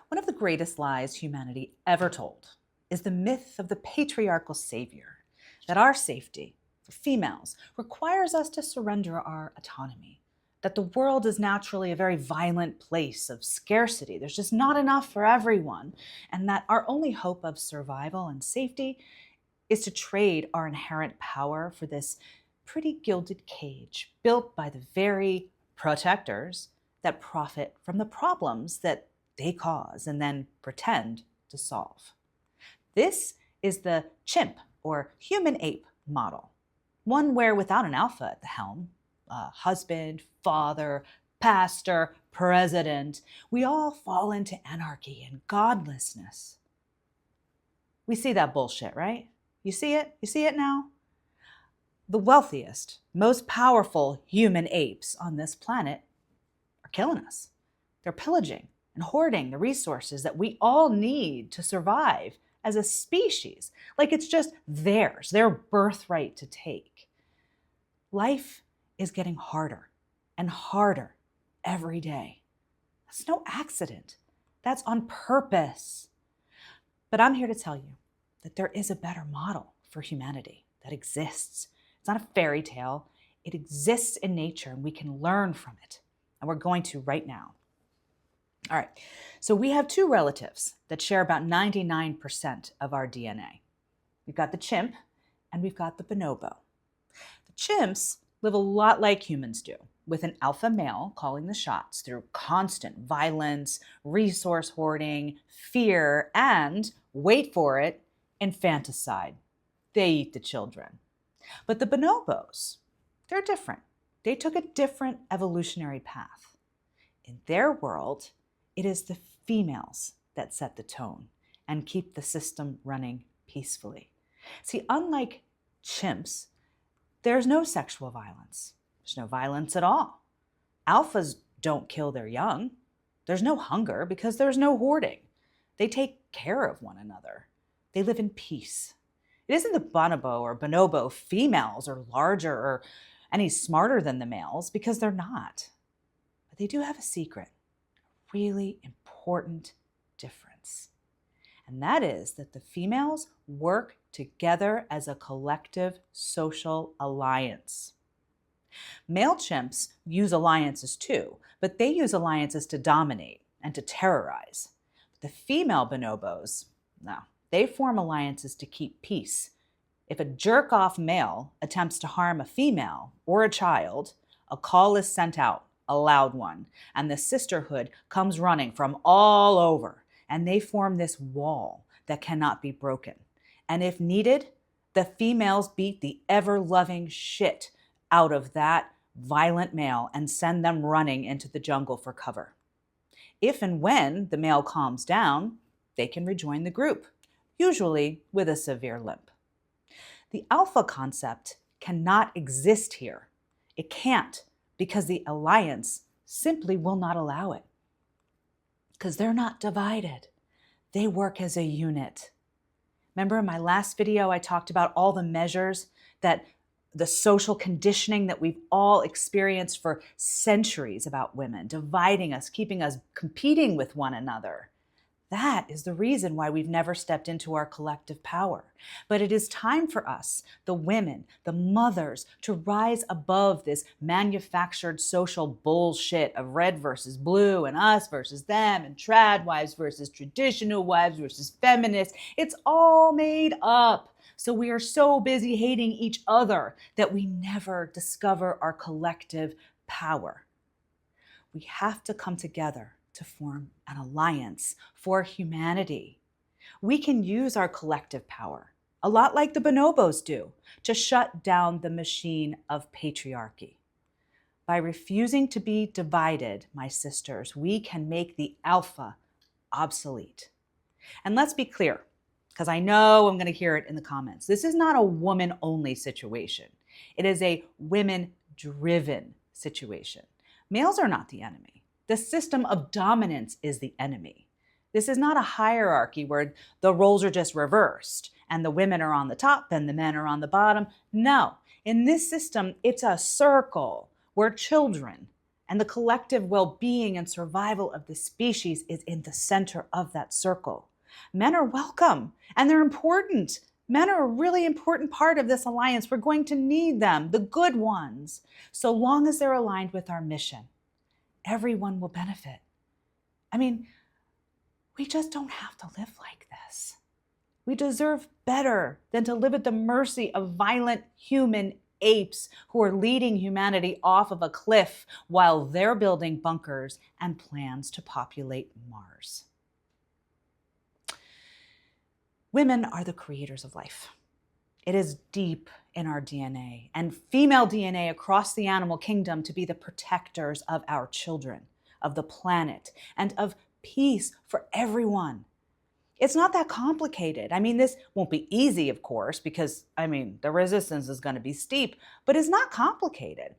One of the greatest lies humanity ever told is the myth of the patriarchal savior, that our safety, for females, requires us to surrender our autonomy, that the world is naturally a very violent place of scarcity. There's just not enough for everyone, and that our only hope of survival and safety is to trade our inherent power for this pretty gilded cage built by the very protectors that profit from the problems that they cause and then pretend to solve. This is the chimp or human ape model, one where without an alpha at the helm, husband, father, pastor, president, we all fall into anarchy and godlessness. We see that bullshit, right? You see it? You see it now? The wealthiest, most powerful human apes on this planet are killing us. They're pillaging and hoarding the resources that we all need to survive as a species, like it's just theirs, their birthright to take. Life is getting harder and harder every day. That's no accident. That's on purpose. But I'm here to tell you that there is a better model for humanity that exists. It's not a fairy tale. It exists in nature and we can learn from it. And we're going to right now. All right, so we have two relatives that share about 99% of our DNA. We've got the chimp and we've got the bonobo. The chimps live a lot like humans do, with an alpha male calling the shots through constant violence, resource hoarding, fear, and, wait for it, infanticide. They eat the children. But the bonobos, they're different. They took a different evolutionary path. In their world, it is the females that set the tone and keep the system running peacefully. See, unlike chimps, there's no sexual violence. There's no violence at all. Alphas don't kill their young. There's no hunger because there's no hoarding. They take care of one another. They live in peace. It isn't the bonobo or bonobo females are larger or any smarter than the males, because they're not. But they do have a secret, a really important difference. And that is that the females work together as a collective social alliance. Male chimps use alliances too, but they use alliances to dominate and to terrorize. The female bonobos, no, they form alliances to keep peace. If a jerk-off male attempts to harm a female or a child, a call is sent out, a loud one, and the sisterhood comes running from all over, and they form this wall that cannot be broken. And if needed, the females beat the ever-loving shit out of that violent male and send them running into the jungle for cover. If and when the male calms down, they can rejoin the group, usually with a severe limp. The alpha concept cannot exist here. It can't, because the alliance simply will not allow it. Because they're not divided. They work as a unit. Remember in my last video, I talked about all the measures that the social conditioning that we've all experienced for centuries about women, dividing us, keeping us competing with one another. That is the reason why we've never stepped into our collective power. But it is time for us, the women, the mothers, to rise above this manufactured social bullshit of red versus blue and us versus them and trad wives versus traditional wives versus feminists. It's all made up. So we are so busy hating each other that we never discover our collective power. We have to come together to form an alliance for humanity. We can use our collective power, a lot like the bonobos do, to shut down the machine of patriarchy. By refusing to be divided, my sisters, we can make the alpha obsolete. And let's be clear, because I know I'm going to hear it in the comments. This is not a woman-only situation. It is a women-driven situation. Males are not the enemy. The system of dominance is the enemy. This is not a hierarchy where the roles are just reversed and the women are on the top and the men are on the bottom. No, in this system, it's a circle where children And the collective well-being and survival of the species is in the center of that circle. Men are welcome and they're important. Men are a really important part of this alliance. We're going to need them, the good ones, so long as they're aligned with our mission. Everyone will benefit. I mean, we just don't have to live like this. We deserve better than to live at the mercy of violent human apes who are leading humanity off of a cliff while they're building bunkers and plans to populate Mars. Women are the creators of life. It is deep in our DNA and female DNA across the animal kingdom to be the protectors of our children, of the planet, and of peace for everyone. It's not that complicated. I mean, this won't be easy, of course, because, the resistance is going to be steep, but it's not complicated.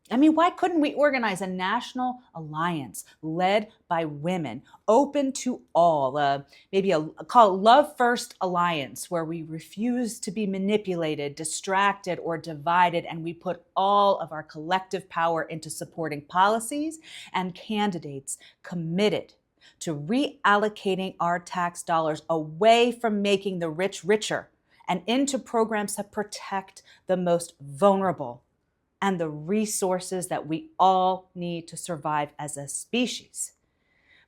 Why couldn't we organize a national alliance led by women, open to all, maybe call it Love First Alliance, where we refuse to be manipulated, distracted, or divided, and we put all of our collective power into supporting policies and candidates committed to reallocating our tax dollars away from making the rich richer and into programs that protect the most vulnerable and the resources that we all need to survive as a species.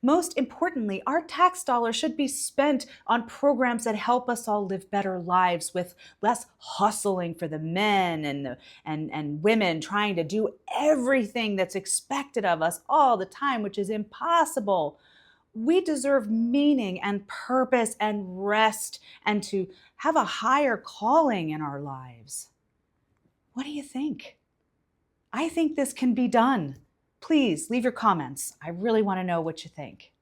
Most importantly, our tax dollars should be spent on programs that help us all live better lives with less hustling for the men and women trying to do everything that's expected of us all the time, which is impossible. We deserve meaning and purpose and rest and to have a higher calling in our lives. What do you think? I think this can be done. Please leave your comments. I really want to know what you think.